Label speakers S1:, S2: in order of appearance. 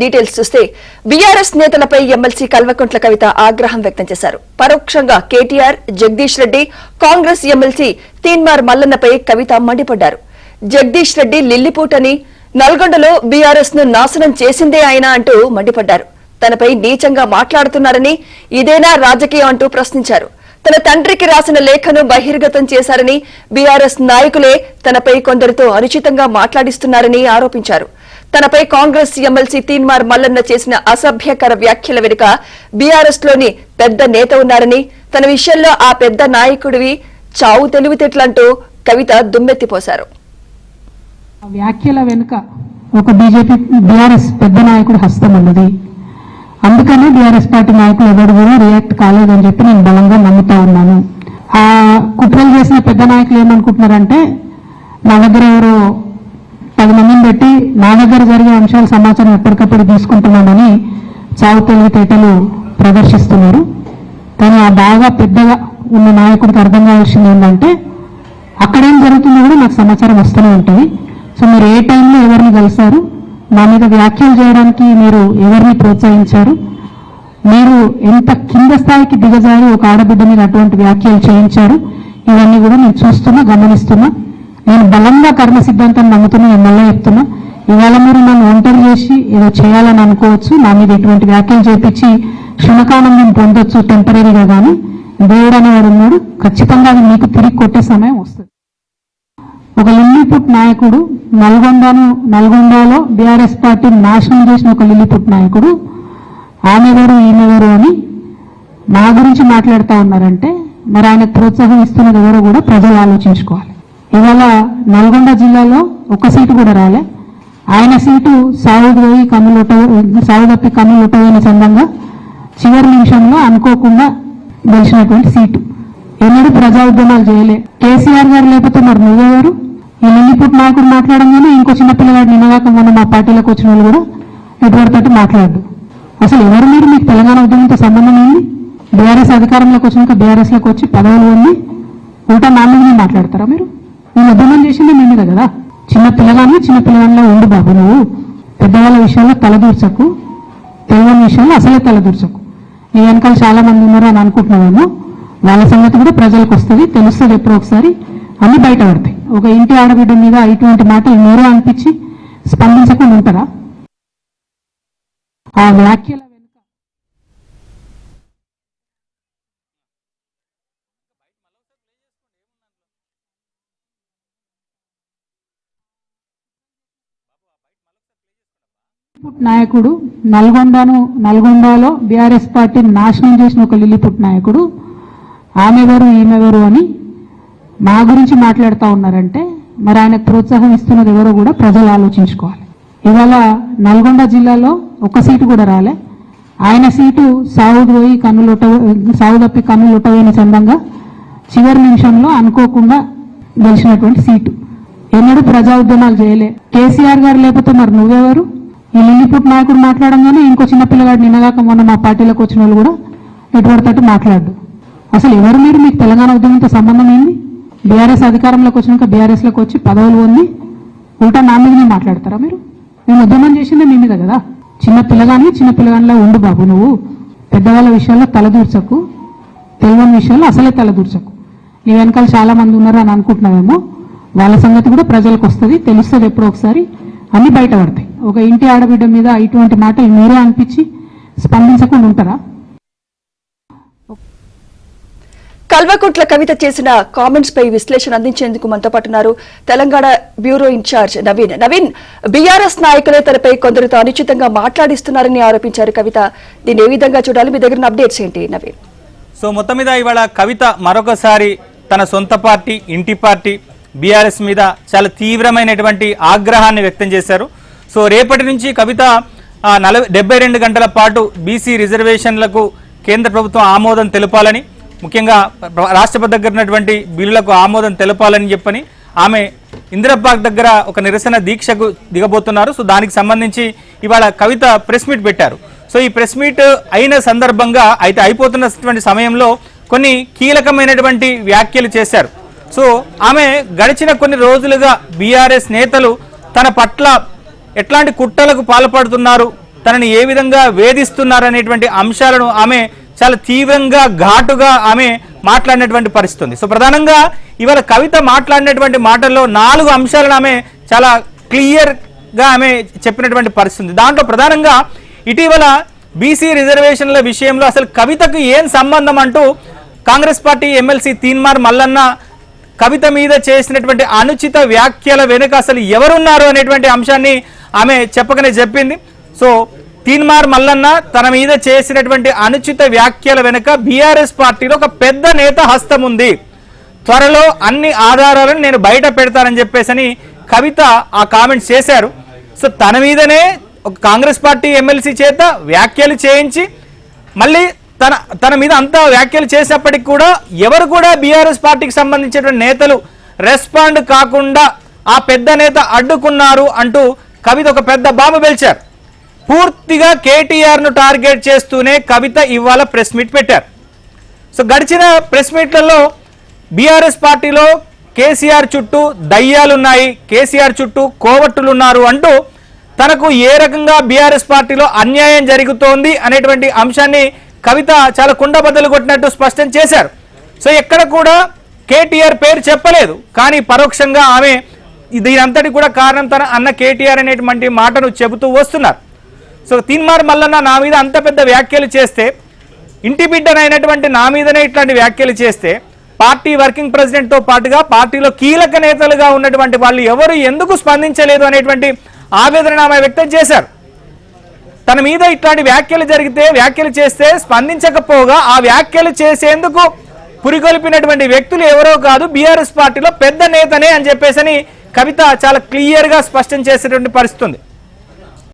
S1: Details చూస్తే BRS నేతలపై MLC Kalvakuntla Kavitha ఆగ్రహం వ్యక్తం చేశారు. పరోక్షంగా కేటీఆర్, జగదీష్ రెడ్డి, కాంగ్రెస్ ఎమ్మెల్సీ తీన్మార్ మల్లన్నపై కవిత మండిపడ్డారు. జగదీష్ రెడ్డి లిల్లిపూటని, నల్గొండలో బీఆర్ఎస్ ను నాశనం చేసిందే ఆయన అంటూ మండిపడ్డారు. తనపై నీచంగా మాట్లాడుతున్నారని, ఇదేనా రాజకీయం అంటూ ప్రశ్నించారు. తన తండ్రికి రాసిన లేఖను బహిర్గతం చేశారని, బీఆర్ఎస్ నాయకులే తనపై కొందరితో అనుచితంగా మాట్లాడిస్తున్నారని ఆరోపించారు. తనపై కాంగ్రెస్ ఎమ్మెల్సీ తీన్మార్ మల్లన్న చేసిన అసభ్యకర వ్యాఖ్యల వెనుక బీఆర్ఎస్ లోని పెద్ద నేత ఉన్నారని, తన విషయంలో ఆ పెద్ద నాయకుడివి చావు తెలివితేటలంటూ కవిత దుమ్మెత్తిపోశారు.
S2: వ్యాఖ్యల వెనుక ఒక బీఆర్ఎస్ పెద్ద నాయకుడు హస్తం ఉన్నది. అందుకనే బీఆర్ఎస్ పార్టీ నాయకులు ఎవరు కూడా రియాక్ట్ కాలేదని చెప్పి నేను బలంగా నమ్ముతా ఉన్నాను. ఆ కుట్రలు చేసిన పెద్ద నాయకులు ఏమనుకుంటున్నారంటే, నా దగ్గర ఎవరో 10 మందిని పెట్టి నా దగ్గర జరిగే అంశాల సమాచారం ఎప్పటికప్పుడు తీసుకుంటున్నామని చావు తెలివితేటలు ప్రదర్శిస్తున్నారు. కానీ ఆ బాగా పెద్దగా ఉన్న నాయకుడికి అర్థం కావాల్సింది ఏంటంటే, అక్కడేం జరుగుతుందో కూడా నాకు సమాచారం వస్తూనే ఉంటుంది. సో మీరు ఏ టైంలో ఎవరిని కలిశారు, నా మీద వ్యాఖ్యలు చేయడానికి మీరు ఎవరిని ప్రోత్సహించారు, మీరు ఎంత కింద స్థాయికి దిగజారి ఒక ఆడబిడ్డ మీద అటువంటి వ్యాఖ్యలు చేయించారు, ఇవన్నీ కూడా నేను చూస్తున్నా, గమనిస్తున్నా. నేను బలంగా కర్మ సిద్ధాంతాన్ని నమ్ముతున్నా. నేను మళ్ళీ చెప్తున్నా, ఇవాళ మీరు నన్ను ఒంటరి చేసి ఏదో చేయాలని అనుకోవచ్చు, నా మీద ఎటువంటి వ్యాఖ్యలు చేపించి క్షణకానందం పొందొచ్చు టెంపరీగా, కానీ దేవుడు అనేవాడు ఉన్నాడు. ఖచ్చితంగా అది మీకు తిరిగి కొట్టే సమయం వస్తుంది. ఒక లిల్లీపుట్ నాయకుడు నల్గొండలో బీఆర్ఎస్ పార్టీని నాశనం చేసిన ఒక లిల్లీపుట్ నాయకుడు ఆమెవరు ఈమెవరు అని నా గురించి మాట్లాడుతూ ఉన్నారంటే, మరి ఆయనకు ప్రోత్సాహం ఇస్తున్నది ఎవరో కూడా ప్రజలు ఆలోచించుకోవాలి. ఇవాళ నల్గొండ జిల్లాలో ఒక సీటు కూడా రాలే. ఆయన సీటు సాగు తప్పి కన్నులొట్టబోయిన సందంగా చివరి నిమిషంలో అనుకోకుండా గెలిచినటువంటి సీటు. ఎన్నడూ ప్రజా ఉద్యమాలు చేయలే. కేసీఆర్ గారు లేకపోతే మరి నువ్వెవరు? ఈ లిల్లీపుట్ నాయకుడు మాట్లాడంగానే ఇంకో చిన్నపిల్లగాడు నిన్నగాక మొన్న మా పార్టీలోకి వచ్చిన వాళ్ళు కూడా ఎటువంటి మాట్లాడు. అసలు ఎవరు మీరు? మీకు తెలంగాణ ఉద్యమంతో సంబంధం ఏంది? బీఆర్ఎస్ అధికారంలోకి వచ్చినాక బీఆర్ఎస్లోకి వచ్చి పదవులు ఉంది, ఉల్టా నా మీద మాట్లాడతారా మీరు? నేను ఉద్యమం చేసిందే మీ మీద కదా. చిన్నపిల్లగానిలో ఉండు బాబు, నువ్వు పెద్దవాళ్ళ విషయాల్లో తలదూర్చకు, తెలియని విషయాల్లో అసలే తలదూర్చకు. నీ వెనకాల చాలా మంది ఉన్నారు అని అనుకుంటున్నావేమో, వాళ్ళ సంగతి కూడా ప్రజలకు వస్తుంది, తెలుస్తుంది. ఎప్పుడో ఒకసారి అన్ని బయట పడతాయి. ఒక ఇంటి ఆడబిడ్డ మీద ఇటువంటి మాటలు మీరు అనిపించి స్పందించకుండా ఉంటారా? ఆ వ్యాఖ్యల వెనుక నాయకుడు నల్గొండలో బీఆర్ఎస్ పార్టీని నాశనం చేసిన ఒక లిల్లీపుట్ నాయకుడు ఆమెవరు ఈమెవరు అని మా గురించి మాట్లాడుతూ ఉన్నారంటే, మరి ఆయనకు ప్రోత్సాహం ఇస్తున్నది ఎవరో కూడా ప్రజలు ఆలోచించుకోవాలి. ఇవాళ నల్గొండ జిల్లాలో ఒక సీటు కూడా రాలే. ఆయన సీటు సాగు తప్పి కన్నులొట్టబోయిన సందంగా చివరి నిమిషంలో అనుకోకుండా గెలిచినటువంటి సీటు. ఎన్నడూ ప్రజా ఉద్యమాలు చేయలే. కేసీఆర్ గారు లేకపోతే మరి నువ్వెవరు? ఈ లిల్లీపుట్ నాయకుడు మాట్లాడంగానే ఇంకో చిన్నపిల్లగాడు నిన్నగాక మొన్న మా పార్టీలోకి వచ్చిన వాళ్ళు కూడా ఎటువంటి మాట్లాడు. అసలు ఎవరు మీరు? మీకు తెలంగాణ ఉద్యమంతో సంబంధం ఏంది? బీఆర్ఎస్ అధికారంలోకి వచ్చినాక బీఆర్ఎస్లోకి వచ్చి పదవులు ఉంది, ఉల్టా నా మీద మాట్లాడతారా మీరు? నేను ఉద్యమం చేసిందే మీ మీద కదా. చిన్నపిల్లగానిలో ఉండు బాబు, నువ్వు పెద్దవాళ్ళ విషయాల్లో తలదూర్చకు, తెలియని విషయాల్లో అసలే తలదూర్చకు. నీ వెనకాల చాలా మంది ఉన్నారు అని అనుకుంటున్నావేమో, వాళ్ళ సంగతి కూడా ప్రజలకు వస్తుంది, తెలుస్తుంది. ఎప్పుడో ఒకసారి అన్ని బయట పడతాయి. ఒక ఇంటి ఆడబిడ్డ మీద ఇటువంటి మాటలు మీరే అనిపించి స్పందించకుండా ఉంటారా?
S1: కల్వకుంట్ల కవిత చేసిన కామెంట్స్ పై విశ్లేషణ అందించేందుకు మనతో పాటు ఉన్నారు Telangana bureau incharge Naveen. BRS నాయకులే తనపై కొందరితో అనుచితంగా మాట్లాడిస్తున్నారని ఆరోపించారు కవిత. దీన్ని ఏ విధంగా చూడాలి? మీ దగ్గర అప్డేట్స్ ఏంటి నవీన్?
S3: సో మొత్తం మీద ఇవాళ కవిత మరొకసారి తన సొంత పార్టీ, ఇంటి పార్టీ బీఆర్ఎస్ మీద చాలా తీవ్రమైనటువంటి ఆగ్రహాన్ని వ్యక్తం చేశారు. సో రేపటి నుంచి కవిత 72 గంటల పాటు బీసీ రిజర్వేషన్లకు కేంద్ర ప్రభుత్వం ఆమోదం తెలపాలని, ముఖ్యంగా రాష్ట్రపతి దగ్గర ఉన్నటువంటి బిల్లులకు ఆమోదం తెలపాలని చెప్పని ఆమె ఇందిరాపార్క్ దగ్గర ఒక నిరసన దీక్షకు దిగబోతున్నారు. సో దానికి సంబంధించి ఇవాళ కవిత ప్రెస్ మీట్ పెట్టారు. సో ఈ ప్రెస్ మీట్ అయిన సందర్భంగా అయిపోతున్నటువంటి సమయంలో కొన్ని కీలకమైనటువంటి వ్యాఖ్యలు చేశారు. సో ఆమె గడిచిన కొన్ని రోజులుగా బీఆర్ఎస్ నేతలు తన పట్ల ఎట్లాంటి కుట్రలకు పాల్పడుతున్నారు, తనని ఏ విధంగా వేధిస్తున్నారనేటువంటి అంశాలను ఆమె చాలా తీవ్రంగా ఘాటుగా ఆమె మాట్లాడినటువంటి పరిస్థితి ఉంది. సో ప్రధానంగా ఇవాళ కవిత మాట్లాడినటువంటి మాటల్లో 4 అంశాలను ఆమె చాలా క్లియర్గా ఆమె చెప్పినటువంటి పరిస్థితి ఉంది. దాంట్లో ప్రధానంగా ఇటీవల బీసీ రిజర్వేషన్ల విషయంలో అసలు కవితకు ఏం సంబంధం అంటూ కాంగ్రెస్ పార్టీ ఎమ్మెల్సీ తీన్మార్ మల్లన్న కవిత మీద చేసినటువంటి అనుచిత వ్యాఖ్యల వెనుక అసలు ఎవరున్నారు అనేటువంటి అంశాన్ని ఆమె చెప్పకనే చెప్పింది. సో తీన్మార్ మల్లన్న తన మీద చేసినటువంటి అనుచిత వ్యాఖ్యల వెనుక బీఆర్ఎస్ పార్టీలో ఒక పెద్ద నేత హస్తం ఉంది, త్వరలో అన్ని ఆధారాలను నేను బయట పెడతానని చెప్పేసి కవిత ఆ కామెంట్స్ చేశారు. సో తన మీదనే ఒక కాంగ్రెస్ పార్టీ ఎమ్మెల్సీ చేత వ్యాఖ్యలు చేయించి మళ్ళీ తన మీద అంతా వ్యాఖ్యలు చేసినప్పటికీ కూడా ఎవరు కూడా బీఆర్ఎస్ పార్టీకి సంబంధించినటువంటి నేతలు రెస్పాండ్ కాకుండా ఆ పెద్ద నేత అడ్డుకున్నారు అంటూ కవిత ఒక పెద్ద బాంబు పేల్చారు. పూర్తిగా కేటీఆర్ను టార్గెట్ చేస్తూనే కవిత ఇవాళ ప్రెస్ మీట్ పెట్టారు. సో గడిచిన ప్రెస్ మీట్లలో బీఆర్ఎస్ పార్టీలో కేసీఆర్ చుట్టూ దయ్యాలున్నాయి, కేసీఆర్ చుట్టూ కోవట్టులున్నారు అంటూ తనకు ఏ రకంగా బీఆర్ఎస్ పార్టీలో అన్యాయం జరుగుతోంది అనేటువంటి అంశాన్ని కవిత చాలా కుండబద్దలు కొట్టినట్టు స్పష్టం చేశారు. సో ఎక్కడ కూడా కేటీఆర్ పేరు చెప్పలేదు, కానీ పరోక్షంగా ఆమె దీనంతటి కూడా కారణం తన అన్న కేటీఆర్ అనేటువంటి మాటను చెబుతూ వస్తున్నారు. సో తీన్మార్ మల్లన్న నా మీద అంత పెద్ద వ్యాఖ్యలు చేస్తే, ఇంటి బిడ్డనైనటువంటి నా మీదనే ఇట్లాంటి వ్యాఖ్యలు చేస్తే, పార్టీ వర్కింగ్ ప్రెసిడెంట్తో పాటుగా పార్టీలో కీలక నేతలుగా ఉన్నటువంటి వాళ్ళు ఎవరు ఎందుకు స్పందించలేదు అనేటువంటి ఆవేదన ఆమె వ్యక్తం చేశారు. తన మీద ఇట్లాంటి వ్యాఖ్యలు చేస్తే స్పందించకపోగా ఆ వ్యాఖ్యలు చేసేందుకు పురికొల్పినటువంటి వ్యక్తులు ఎవరో కాదు, బీఆర్ఎస్ పార్టీలో పెద్ద నేతనే అని చెప్పేసి కవిత చాలా క్లియర్గా స్పష్టం చేసేటువంటి పరిస్థితి ఉంది.